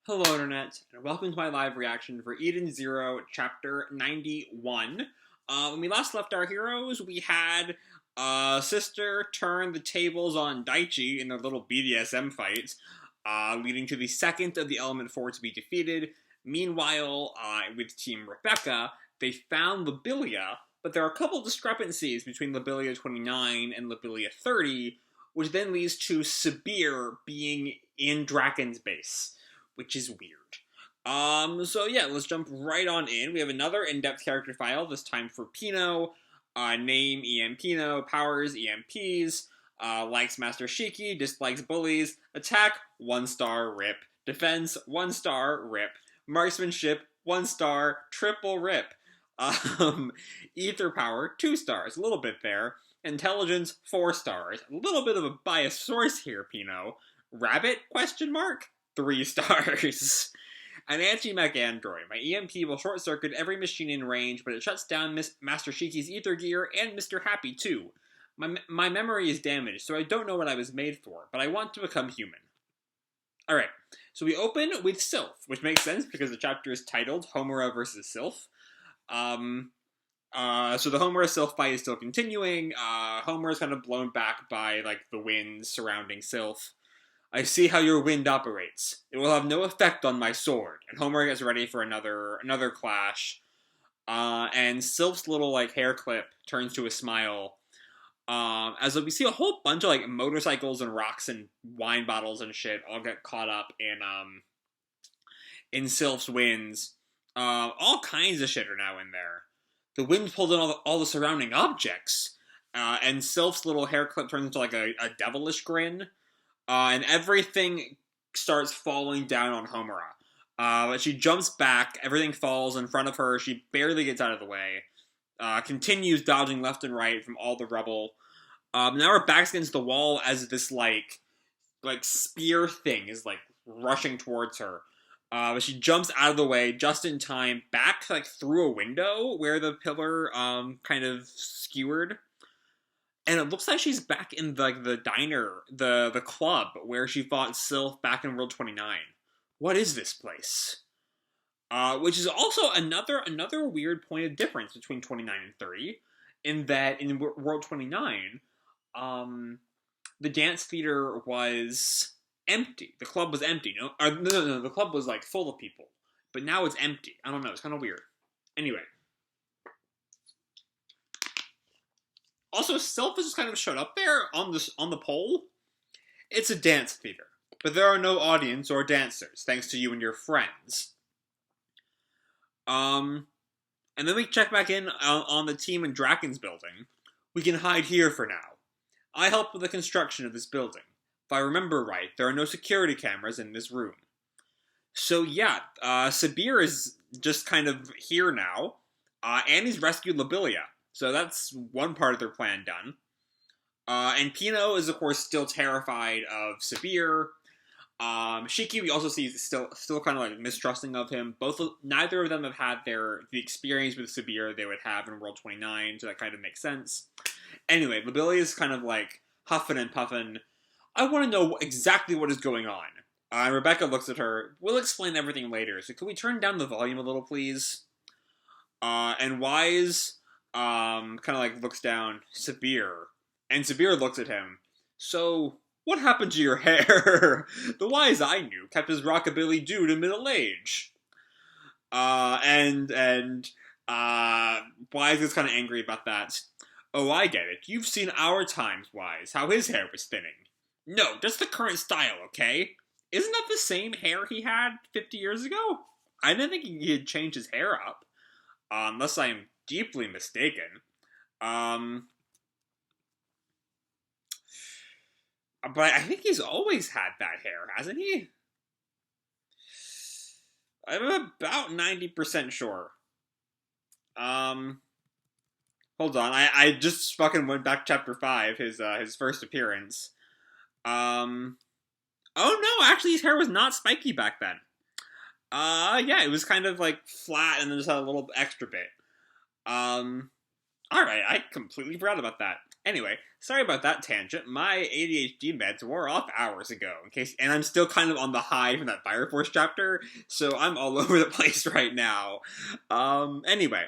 Hello, Internet, and welcome to my live reaction for Eden Zero, Chapter 91. When we last left our heroes, we had Sister turn the tables on Daichi in their little BDSM fight, leading to the second of the Element Four to be defeated. Meanwhile, with Team Rebecca, they found Lobelia, but there are a couple discrepancies between Lobelia 29 and Lobelia 30, which then leads to Sabir being in Drakken's base, which is weird. So yeah, let's jump right on in. We have another in-depth character file, this time for Pino. Name, EM Pino. Powers, EMPs. Likes Master Shiki, dislikes bullies. Attack, 1 star, rip. Defense, 1 star, rip. Marksmanship, 1 star, triple rip. Ether power, 2 stars, a little bit there. Intelligence, 4 stars. A little bit of a biased source here, Pino. Rabbit, question mark? 3 stars. An anti-mech android. My EMP will short-circuit every machine in range, but it shuts down Master Shiki's ether gear and Mr. Happy too. My memory is damaged, so I don't know what I was made for, but I want to become human. Alright, so we open with Sylph, which makes sense because the chapter is titled Homura vs. Sylph. So the Homura-Sylph fight is still continuing. Homura is kind of blown back by, the winds surrounding Sylph. I see how your wind operates. It will have no effect on my sword. And Homura gets ready for another clash. And Sylph's little, hair clip turns to a smile. As we see a whole bunch of, motorcycles and rocks and wine bottles and shit all get caught up in Sylph's winds. All kinds of shit are now in there. The wind pulled in all the surrounding objects. And Sylph's little hair clip turns into, a devilish grin. And everything starts falling down on Homura. But she jumps back, everything falls in front of her, she barely gets out of the way. Continues dodging left and right from all the rubble. Now her back's against the wall as this, spear thing is, rushing towards her. But she jumps out of the way just in time, back, through a window where the pillar, kind of skewered. And it looks like she's back in, the diner, the club, where she fought Sylph back in World 29. What is this place? Which is also another weird point of difference between 29 and 30, in that in World 29, the dance theater was empty. The club was empty. No, the club was, full of people. But now it's empty. I don't know, it's kind of weird. Anyway. Also, Sylph has just kind of showed up there on the pole. It's a dance theater, but there are no audience or dancers, thanks to you and your friends. And then we check back in on the team in Drakken's building. We can hide here for now. I helped with the construction of this building. If I remember right, there are no security cameras in this room. So yeah, Sabir is just kind of here now, and he's rescued Lobelia. So that's one part of their plan done. And Pino is, of course, still terrified of Sabir. Shiki, we also see, is still kind of, mistrusting of him. Neither of them have had the experience with Sabir they would have in World 29, so that kind of makes sense. Anyway, Lobelia is kind of, huffing and puffing. I want to know exactly what is going on. And Rebecca looks at her. We'll explain everything later, so can we turn down the volume a little, please? And Weisz kind of looks down, Sabir, and Sabir looks at him. So, what happened to your hair? The Weisz I knew kept his rockabilly due to middle age. And Weisz is kind of angry about that. Oh, I get it. You've seen our times, Weisz, how his hair was thinning. No, just the current style, okay? Isn't that the same hair he had 50 years ago? I didn't think he had changed his hair up. Unless I'm deeply mistaken. But I think he's always had that hair, hasn't he? I'm about 90% sure. Hold on, I just fucking went back to chapter 5, his first appearance. Oh no, actually his hair was not spiky back then. Yeah, it was kind of, flat and then just had a little extra bit. Alright, I completely forgot about that. Anyway, sorry about that tangent. My ADHD meds wore off hours ago, and I'm still kind of on the high from that Fire Force chapter, so I'm all over the place right now. Anyway,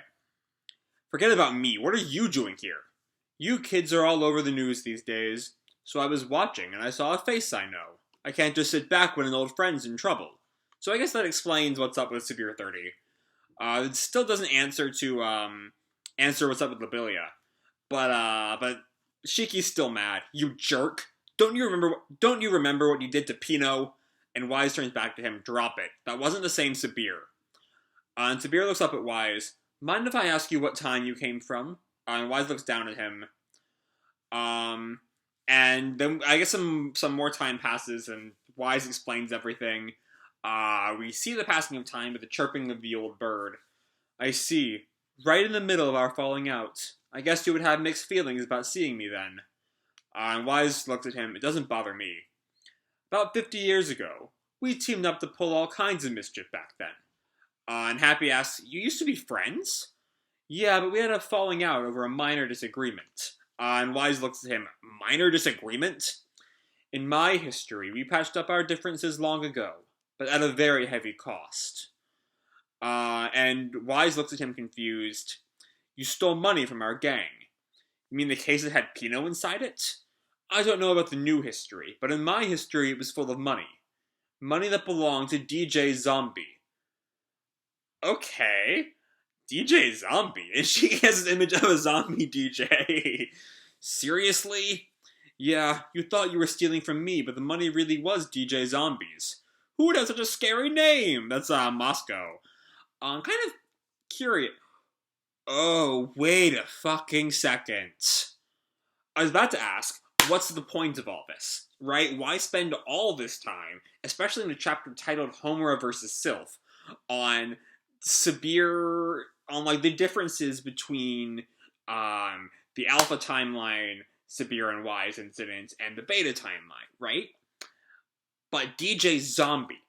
forget about me. What are you doing here? You kids are all over the news these days, so I was watching and I saw a face I know. I can't just sit back when an old friend's in trouble. So I guess that explains what's up with Severe 30. It still doesn't answer what's up with Lobelia. But Shiki's still mad. You jerk. Don't you remember what you did to Pino? And Weisz turns back to him. Drop it. That wasn't the same Sabir. And Sabir looks up at Weisz. Mind if I ask you what time you came from? And Weisz looks down at him. And then I guess some more time passes and Weisz explains everything. We see the passing of time with the chirping of the old bird. I see. Right in the middle of our falling out. I guess you would have mixed feelings about seeing me then. And Weisz looked at him. It doesn't bother me. About 50 years ago, we teamed up to pull all kinds of mischief back then. And Happy asks, you used to be friends? Yeah, but we had a falling out over a minor disagreement. And Weisz looks at him. Minor disagreement? In my history, we patched up our differences long ago, but at a very heavy cost. And Weisz looks at him confused. You stole money from our gang. You mean the case that had Pino inside it? I don't know about the new history, but in my history it was full of money. Money that belonged to DJ Zombie. Okay. DJ Zombie? And she has an image of a zombie DJ. Seriously? Yeah, you thought you were stealing from me, but the money really was DJ Zombie's. Who would have such a scary name? That's, Moscow. I'm kind of curious. Oh, wait a fucking second. I was about to ask, what's the point of all this? Right? Why spend all this time, especially in a chapter titled Homura vs. Sylph, on the differences between, the Alpha timeline, Sabir and Weisz incident, and the Beta timeline, right? But DJ Zombie,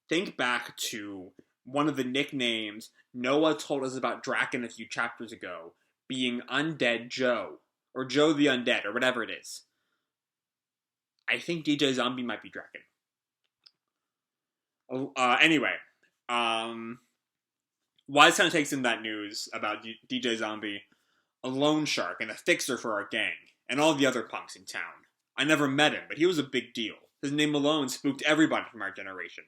think back to one of the nicknames Noah told us about Drakken a few chapters ago, being Undead Joe, or Joe the Undead, or whatever it is. I think DJ Zombie might be Drakken. Anyway, Weisz kind of takes in that news about DJ Zombie, a loan shark and a fixer for our gang, and all the other punks in town. I never met him, but he was a big deal. His name alone spooked everybody from our generation.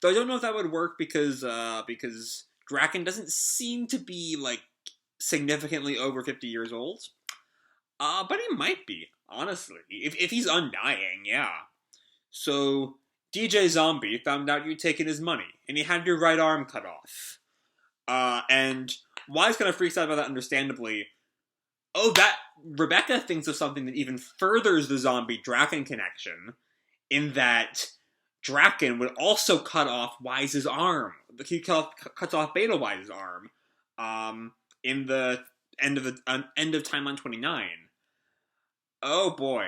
Though I don't know if that would work because Drakken doesn't seem to be, significantly over 50 years old. But he might be, honestly. If he's undying, yeah. So, DJ Zombie found out you'd taken his money, and he had your right arm cut off. And Weisz kind of freaks out about that, understandably. Oh, Rebecca thinks of something that even furthers the Zombie-Drakken connection, in that Drakken would also cut off Weiss's arm. He cuts off Beta Weiss's arm, in the end of Timeline 29. Oh boy.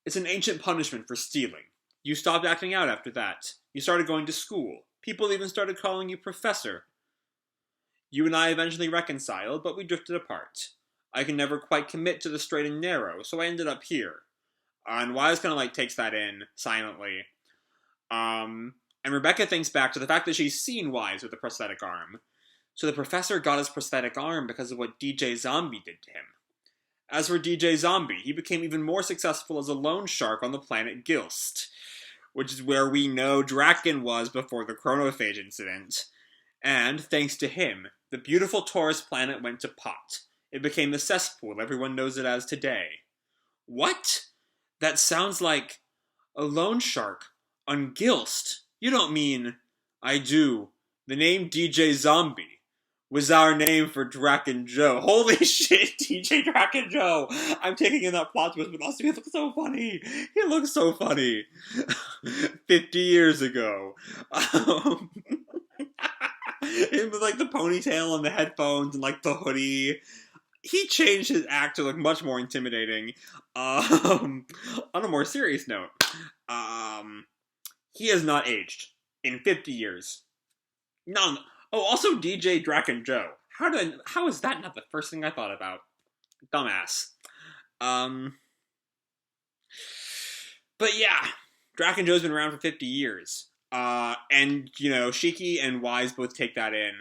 It's an ancient punishment for stealing. You stopped acting out after that. You started going to school. People even started calling you Professor. You and I eventually reconciled, but we drifted apart. I could never quite commit to the straight and narrow, so I ended up here. And Weisz kind of takes that in silently. And Rebecca thinks back to the fact that she's seen Weisz with a prosthetic arm. So the professor got his prosthetic arm because of what DJ Zombie did to him. As for DJ Zombie, he became even more successful as a loan shark on the planet Gilst, which is where we know Drakken was before the chronophage incident. And, thanks to him, the beautiful Taurus planet went to pot. It became the cesspool everyone knows it as today. What? That sounds like a loan shark on Gilst. You don't mean... I do. The name DJ Zombie was our name for Drakken Joe. Holy shit, DJ Drakken Joe! I'm taking in that plot twist, but also he looks so funny. He looks so funny. 50 years ago. It was the ponytail and the headphones and the hoodie. He changed his act to look much more intimidating. On a more serious note, he has not aged in 50 years. No. Oh, also DJ Drakken Joe. How is that not the first thing I thought about? Dumbass. Um, but yeah, Drakken Joe's been around for 50 years. And, Shiki and Weisz both take that in.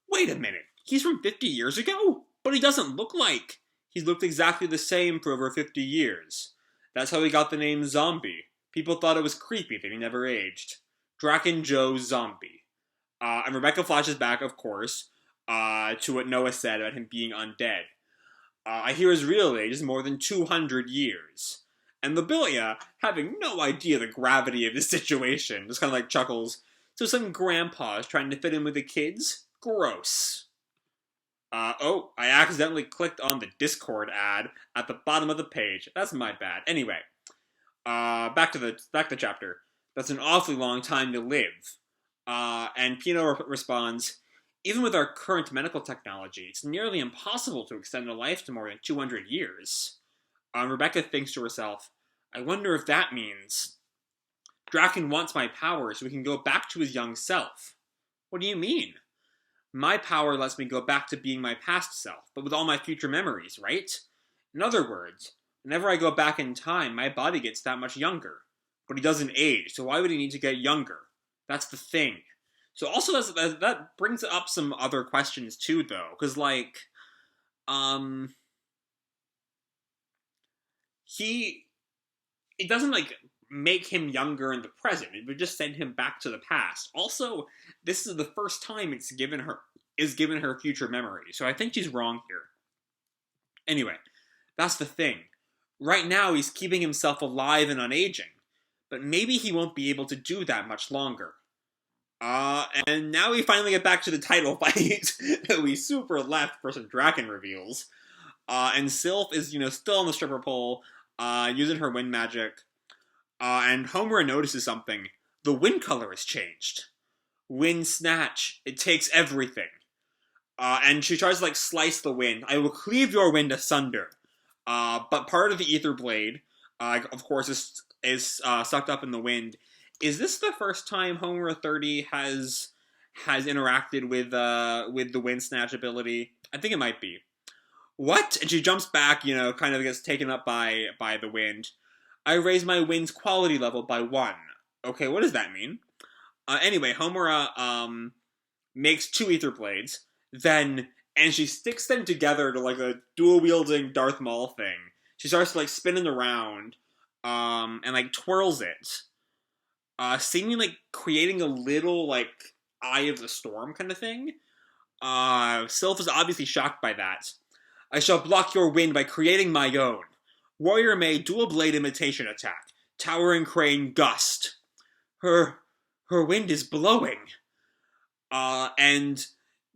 Wait a minute, he's from 50 years ago? But he doesn't look like. He's looked exactly the same for over 50 years. That's how he got the name Zombie. People thought it was creepy that he never aged. Drakken Joe Zombie. And Rebecca flashes back, of course, to what Noah said about him being undead. I hear his real age is more than 200 years. And Lobelia, having no idea the gravity of the situation, just kind of chuckles. So some grandpa's trying to fit in with the kids? Gross. I accidentally clicked on the Discord ad at the bottom of the page. That's my bad. Anyway, back to the chapter. That's an awfully long time to live. And Pino responds, even with our current medical technology, it's nearly impossible to extend a life to more than 200 years. Rebecca thinks to herself, I wonder if that means Drakken wants my power so he can go back to his young self. What do you mean? My power lets me go back to being my past self, but with all my future memories, right? In other words, whenever I go back in time, my body gets that much younger. But he doesn't age, so why would he need to get younger? That's the thing. So also that brings up some other questions too, though, because it doesn't make him younger in the present. It would just send him back to the past. Also, this is the first time it's given her future memory, so I think she's wrong here. Anyway, that's the thing. Right now, he's keeping himself alive and unaging, but maybe he won't be able to do that much longer. And now we finally get back to the title fight that we super left for some Drakken reveals. And Sylph is, still on the stripper pole, using her wind magic. And Homura notices something. The wind color has changed. Wind snatch. It takes everything. And she tries to, slice the wind. I will cleave your wind asunder. But part of the ether blade, of course, is sucked up in the wind. Is this the first time Homura 30 has interacted with the wind snatch ability? I think it might be. What? And she jumps back, kind of gets taken up by the wind. I raise my wind's quality level by 1. Okay, what does that mean? Anyway, Homura makes 2 ether blades, and she sticks them together to a dual-wielding Darth Maul thing. She starts to spin it around, and twirls it. Seemingly creating a little, Eye of the Storm kind of thing. Sylph is obviously shocked by that. I shall block your wind by creating my own. Warrior May dual blade imitation attack. Towering crane gust. Her wind is blowing. And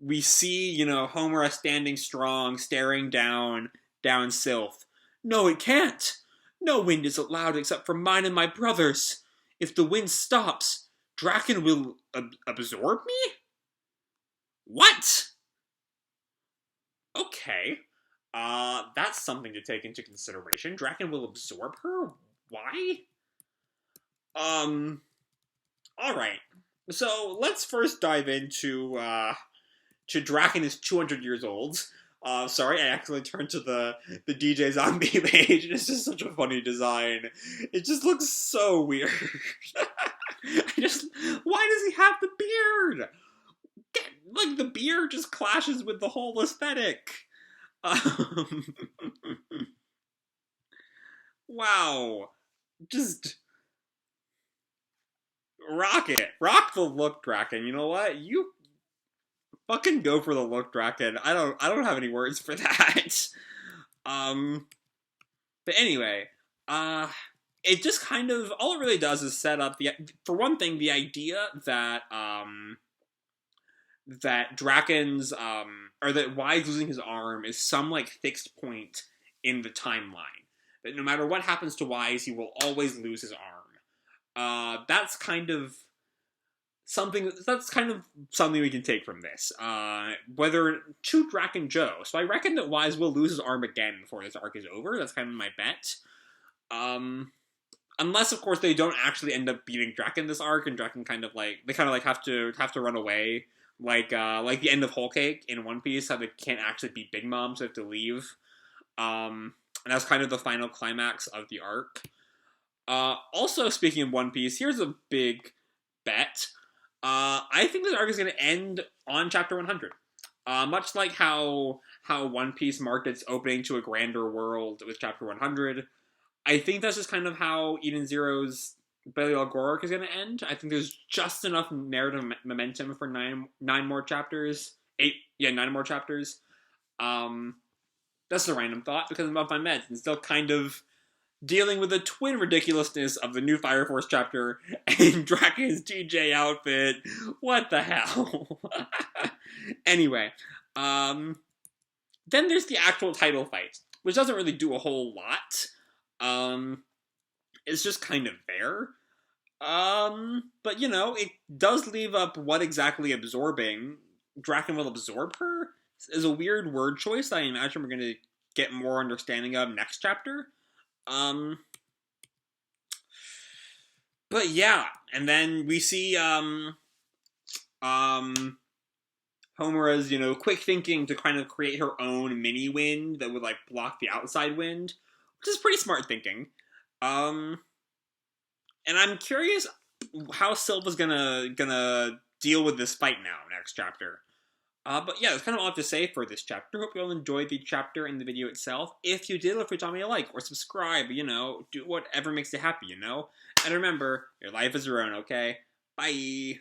we see, Homura standing strong, staring down Sylph. No, it can't. No wind is allowed except for mine and my brother's. If the wind stops, Drakken will absorb me? What? Okay. That's something to take into consideration. Drakken will absorb her? Why? Alright. So, let's first dive into Drakken is 200 years old. Sorry, I accidentally turned to the DJ Zombie page, and it's just such a funny design. It just looks so weird. Why does he have the beard? The beard just clashes with the whole aesthetic. Wow. Just rock it. Rock the look, Drakken. You know what? You fucking go for the look, Drakken. I don't have any words for that. But anyway, it just kind of, all it really does is set up for one thing, the idea that that Drakken's, or that Weisz losing his arm is some, fixed point in the timeline. That no matter what happens to Weisz, he will always lose his arm. That's kind of something we can take from this. Whether to Drakken Joe. So I reckon that Weisz will lose his arm again before this arc is over. That's kind of my bet. Unless, of course, they don't actually end up beating Drakken this arc, and Drakken have to run away. Like the end of Whole Cake in One Piece, how they can't actually beat Big Mom, so they have to leave. And that's kind of the final climax of the arc. Also, speaking of One Piece, here's a big bet. I think this arc is going to end on chapter 100. Much like how One Piece marked its opening to a grander world with chapter 100, I think that's just kind of how Eden Zero's Bailey Al Gore arc is going to end. I think there's just enough narrative momentum for nine more chapters. 9 more chapters. That's a random thought because I'm off my meds and still kind of dealing with the twin ridiculousness of the new Fire Force chapter and Drakken's TJ outfit. What the hell? Anyway, then there's the actual title fight, which doesn't really do a whole lot. It's just kind of there. But you know, it does leave up what exactly absorbing Drakken will absorb her is a weird word choice that I imagine we're going to get more understanding of next chapter. But yeah, and then we see Homura's, quick thinking to kind of create her own mini wind that would like block the outside wind, which is pretty smart thinking. And I'm curious how Silva's gonna deal with this fight now next chapter. But yeah, that's kind of all I have to say for this chapter. Hope you all enjoyed the chapter and the video itself. If you did, feel free to tell me a like or subscribe, do whatever makes you happy, And remember, your life is your own, okay? Bye!